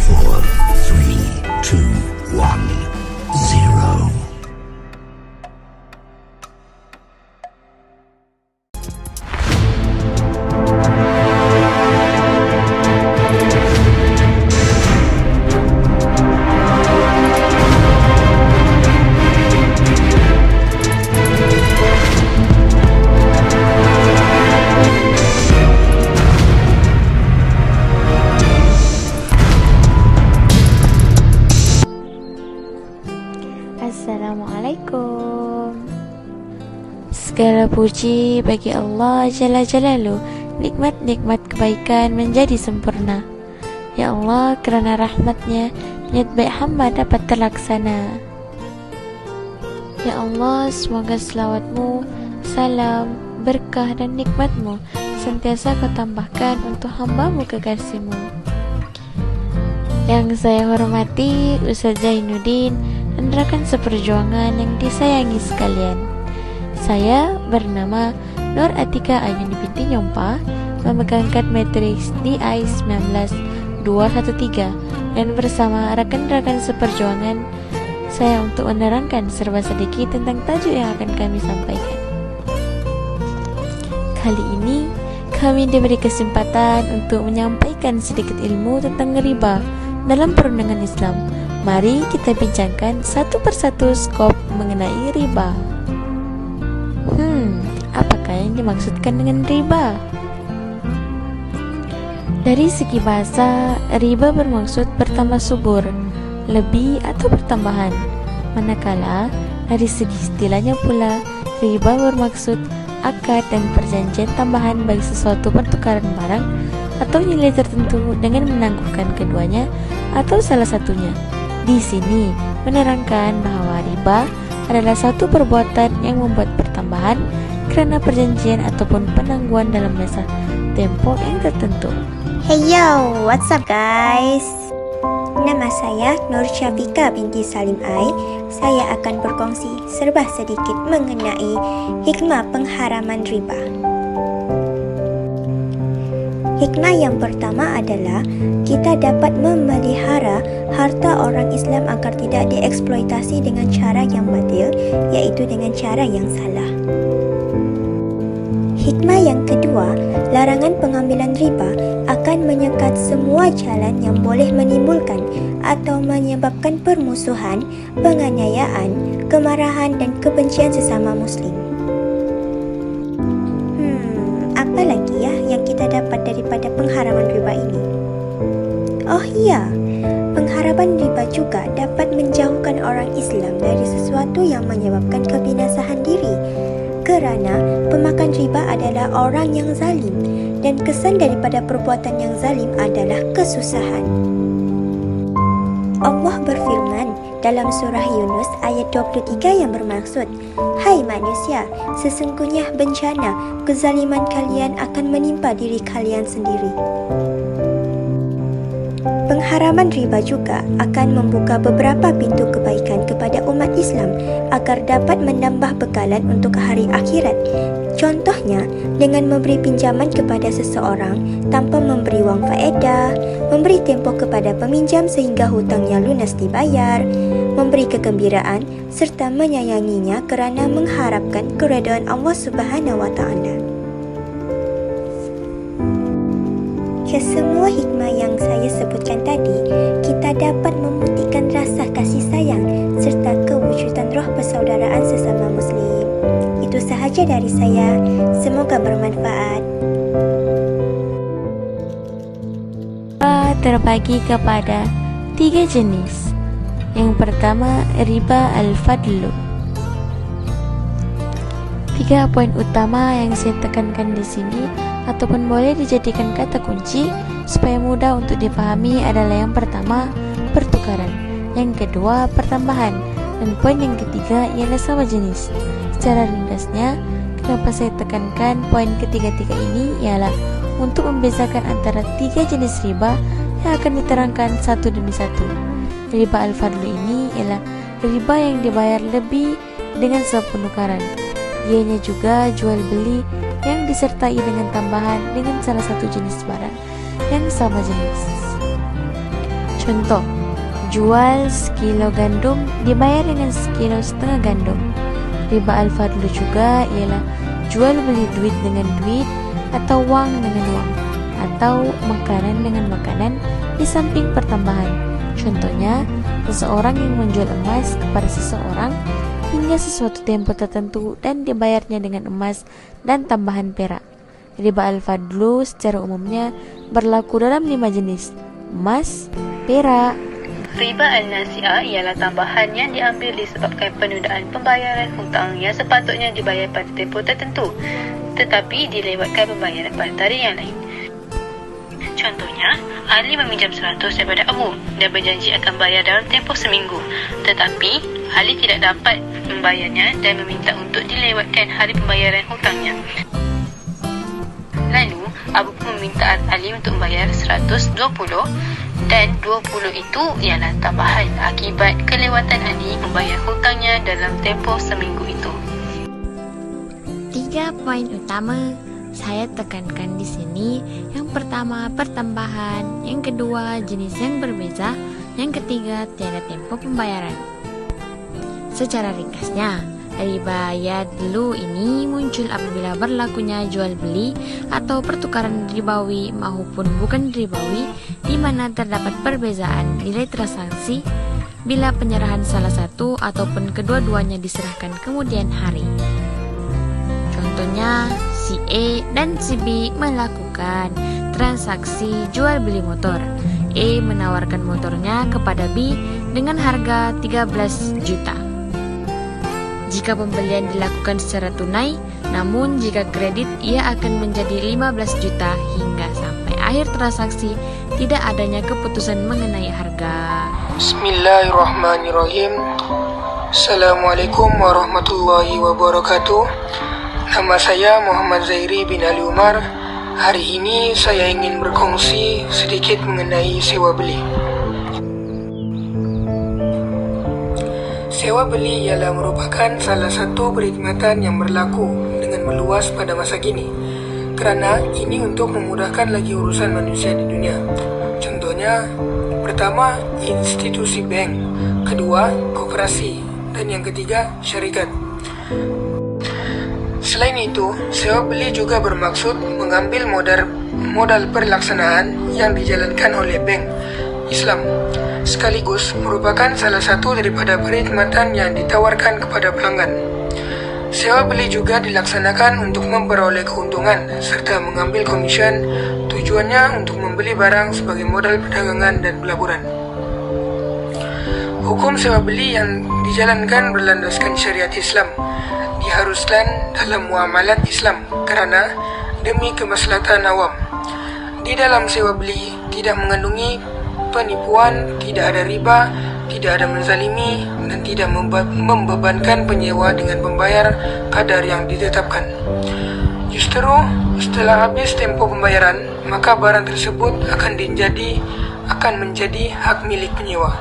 4, 3, 2, 1, 0. Assalamualaikum. Segala puji bagi Allah Jalla Jalaluh, nikmat-nikmat kebaikan menjadi sempurna. Ya Allah, kerana rahmat-Nya, niat baik hamba dapat terlaksana. Ya Allah, semoga selawat-Mu, salam, berkah dan nikmat-Mu sentiasa Kau tambahkan untuk hamba-Mu kekasih-Mu. Yang saya hormati Ustaz Zainuddin dan rekan seperjuangan yang disayangi sekalian. Saya bernama Nur Atika Ayuni binti Nyompa, memegang kad matriks DI 19213, dan bersama rekan-rekan seperjuangan saya untuk menerangkan serba sedikit tentang tajuk yang akan kami sampaikan. Kali ini kami diberi kesempatan untuk menyampaikan sedikit ilmu tentang riba dalam perundangan Islam. Mari kita bincangkan satu persatu skop mengenai riba. Apakah yang dimaksudkan dengan riba? Dari segi bahasa, riba bermaksud bertambah subur, lebih atau pertambahan. Manakala dari segi istilahnya pula, riba bermaksud akad dan perjanjian tambahan bagi sesuatu pertukaran barang atau nilai tertentu dengan menangguhkan keduanya atau salah satunya. Di sini menerangkan bahwa riba adalah satu perbuatan yang membuat pertambahan karena perjanjian ataupun penangguhan dalam masa tempo yang tertentu. Hey yo, what's up guys? Nama saya Nur Syafika binti Salim Ai. Saya akan berkongsi serba sedikit mengenai hikmah pengharaman riba. Hikmah yang pertama adalah kita dapat memelihara harta orang Islam agar tidak dieksploitasi dengan cara yang batil, iaitu dengan cara yang salah. Hikmah yang kedua, larangan pengambilan riba akan menyekat semua jalan yang boleh menimbulkan atau menyebabkan permusuhan, penganiayaan, kemarahan dan kebencian sesama Muslim. Apa lagi ya yang kita dapat daripada pengharaman riba ini? Oh iya, pengharaman riba juga dapat menjauhkan orang Islam dari sesuatu yang menyebabkan kebinasaan diri, kerana pemakan riba adalah orang yang zalim dan kesan daripada perbuatan yang zalim adalah kesusahan. Allah berfirman dalam surah Yunus ayat 23 yang bermaksud, "Hai manusia, sesungguhnya bencana kezaliman kalian akan menimpa diri kalian sendiri." Pengharaman riba juga akan membuka beberapa pintu kebaikan kepada umat Islam agar dapat menambah bekalan untuk hari akhirat. Contohnya, dengan memberi pinjaman kepada seseorang tanpa memberi wang faedah, memberi tempoh kepada peminjam sehingga hutangnya lunas dibayar, memberi kegembiraan serta menyayanginya kerana mengharapkan keredaan Allah Subhanahu wa Ta'ala. Kesemua hikmah yang saya sebutkan tadi, kita dapat membuktikan rasa kasih sayang serta kewujudan roh persaudaraan sesama Muslim. Itu sahaja dari saya. Semoga bermanfaat. Riba terbagi kepada 3 jenis. Yang pertama, riba al-fadlu. 3 poin utama yang saya tekankan di sini ataupun boleh dijadikan kata kunci supaya mudah untuk dipahami adalah yang pertama, pertukaran, yang kedua, pertambahan, dan poin yang ketiga ialah sama jenis. Secara ringkasnya, kenapa saya tekankan poin ketiga-tiga ini ialah untuk membezakan antara 3 jenis riba yang akan diterangkan satu demi satu. Riba al-fadlu ini ialah riba yang dibayar lebih dengan sebab penukaran. Ianya juga jual beli yang disertai dengan tambahan dengan salah satu jenis barang yang sama jenis. Contoh, jual sekilo gandum dibayar dengan sekilo setengah gandum. Riba al-fadlu juga ialah jual beli duit dengan duit atau uang dengan uang atau makanan dengan makanan di samping pertambahan. Contohnya, seseorang yang menjual emas kepada seseorang hingga sesuatu tempo tertentu dan dibayarnya dengan emas dan tambahan perak. Riba al-fadlu secara umumnya berlaku dalam 5 jenis: emas, perak. Riba al-nasi'ah ialah tambahan yang diambil disebabkan penundaan pembayaran hutang yang sepatutnya dibayar pada tempoh tertentu tetapi dilewatkan pembayaran pada tarikh yang lain. Contohnya, Ali meminjam 100 daripada Abu dan berjanji akan bayar dalam tempoh seminggu, tetapi Ali tidak dapat membayarnya dan meminta untuk dilewatkan hari pembayaran hutangnya. Lalu, Abu pun meminta Ali untuk membayar 120 dan 20 itu ialah tambahan akibat kelewatan Ali membayar hutangnya dalam tempoh seminggu itu. 3 poin utama saya tekankan di sini. Yang pertama, pertambahan. Yang kedua, jenis yang berbeza. Yang ketiga, tiada tempo pembayaran. Secara ringkasnya, riba yadlu ini muncul apabila berlakunya jual beli atau pertukaran ribawi maupun bukan ribawi di mana terdapat perbezaan nilai transaksi bila penyerahan salah satu ataupun kedua-duanya diserahkan kemudian hari. Contohnya, si A dan si B melakukan transaksi jual beli motor. A menawarkan motornya kepada B dengan harga 13 juta. Jika pembelian dilakukan secara tunai, namun jika kredit ia akan menjadi 15 juta hingga sampai akhir transaksi tidak adanya keputusan mengenai harga. Bismillahirrahmanirrahim. Assalamualaikum warahmatullahi wabarakatuh. Nama saya Muhammad Zairi bin Ali Umar. Hari ini saya ingin berkongsi sedikit mengenai sewa beli. Sewa beli ialah merupakan salah satu perkhidmatan yang berlaku dengan meluas pada masa kini, kerana ini untuk memudahkan lagi urusan manusia di dunia. Contohnya, pertama, institusi bank, kedua, koperasi, dan yang ketiga, syarikat. Selain itu, sewa beli juga bermaksud mengambil modal perlaksanaan yang dijalankan oleh bank Islam, sekaligus merupakan salah satu daripada perkhidmatan yang ditawarkan kepada pelanggan. Sewa beli juga dilaksanakan untuk memperoleh keuntungan serta mengambil komisen, tujuannya untuk membeli barang sebagai modal perdagangan dan pelaburan. Hukum sewa beli yang dijalankan berlandaskan syariat Islam, diharuskan dalam muamalat Islam kerana demi kemaslahatan awam. Di dalam sewa beli tidak mengandungi penipuan, tidak ada riba, tidak ada menzalimi, dan tidak membebankan penyewa dengan membayar kadar yang ditetapkan. Justru setelah habis tempoh pembayaran, maka barang tersebut akan menjadi hak milik penyewa.